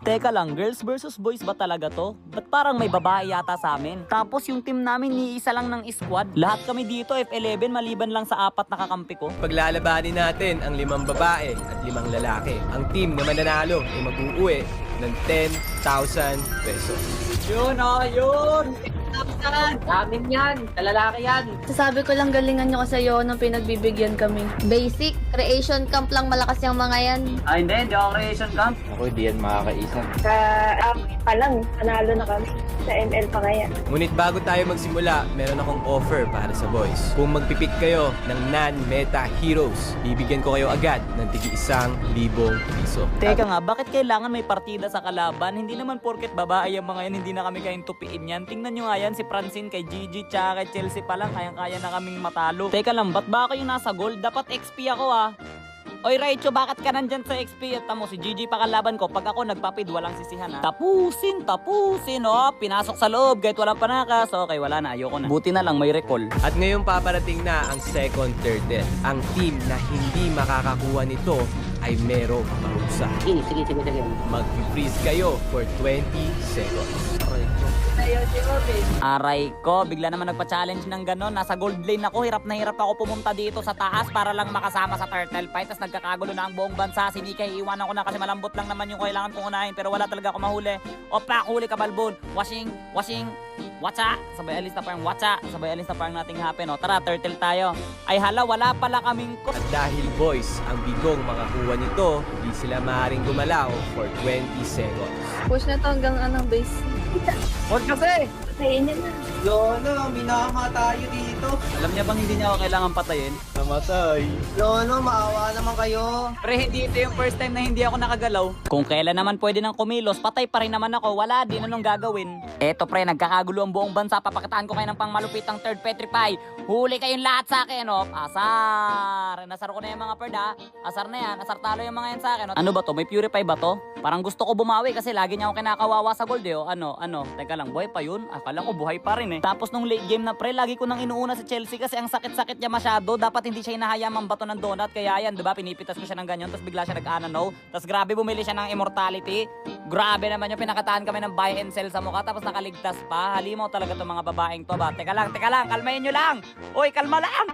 Teka lang, girls versus boys ba talaga to? Ba't parang may babae yata sa amin? Tapos yung team namin ni isa lang ng squad. Lahat kami dito F11 maliban lang sa 4 na kakampi ko. Paglalabanin natin ang 5 babae at 5 lalaki. Ang team na mananalo ay mag-uuwi ng 10,000 pesos. Yun yun! Amin yan, kalalaki yan. Sasabi ko lang galingan nyo kasi yun nung pinagbibigyan kami. Basic, creation camp lang malakas yung mga yan. Hindi ako creation camp. Ako di yan makakaisa. Sa app pa lang, panalo na kami. Sa ML pa kaya. Ngunit bago tayo magsimula, meron akong offer para sa boys. Kung magpipick kayo ng non-meta heroes, bibigyan ko kayo agad ng tigi 1,000 piso. Teka nga, bakit kailangan may partida sa kalaban? Hindi naman porket babae yung mga yan, hindi na kami kayang tupiin yan. Tingnan nyo nga yan, si Francine kay Gigi tsaka kay Chelsea pa lang, kayang-kaya na kaming matalo. Teka lang, ba't ba kayo nasa gold? Dapat XP ako Oy Raicho, bakit ka nandyan sa XP? At tamo, si Gigi pa kalaban ko. Pag ako nagpapid, walang sisihan Tapusin, pinasok sa loob kahit walang panakas. Okay, wala na, ayoko na. Buti na lang, may recall. At ngayon paparating na ang second turtle. Ang team na hindi makakakuha nito ay merong parusa. Sige. Mag-freeze kayo for 20 seconds. Aray ko, bigla naman nagpa-challenge ng ganon. Nasa gold lane ako, hirap na hirap ako pumunta dito sa taas para lang makasama sa turtle fight. Tapos nagkakagulo na ang buong bansa. Si Nikay, iwanan ko na kasi malambot lang naman yung kailangan kong unahin. Pero wala talaga ako mahuli. Opak, huli ka balbon. Washing, watcha. Sabay alis na parang watcha. Sabay alis na parang nating happen. O tara, turtle tayo. Ay hala, wala pala kaming ko. At dahil boys, ang bigong makakuha nito, di sila maaaring gumalaw for 20 seconds. Push na to hanggang anong base. Huwag kasi! Patayin niya na. Lolo, minama tayo dito. Alam niya bang hindi niya ako kailangan patayin? Namatay. Lolo, maawa naman kayo. Pre, hindi ito yung first time na hindi ako nakagalaw. Kung kailan naman pwede nang kumilos, patay pa rin naman ako. Wala din anong gagawin. Eto pre, nagkakagulo ang buong bansa. Papakitaan ko kayo ng pangmalupitang third petrify. Huli kayong lahat sa akin, Asar! Nasar ko na yung mga bird, Asar na yan. Asar talo yung mga yan sa akin, Ano ba to? May purify ba to? Parang gusto ko bumawi kasi lagi niya ako kinakawawa sa gold, Ano? Teka lang, buhay pa yun? Akala ko buhay pa rin, Tapos nung late game na pre, lagi ko nang inuuna si Chelsea kasi ang sakit-sakit niya masyado. Dapat hindi siya hinahayaan mambato ng donut. Kaya yan, diba? Pinipitas ko siya ng ganyan. Tapos bigla siya nag-ano. Tapos grabe bumili siya ng immortality. Grabe naman yung pinakataan kami ng buy and sell sa mukha. Tapos nakaligtas pa. Halimaw talaga itong mga babaeng to ba? Teka lang. Kalmahin nyo lang. Uy, kalma lang.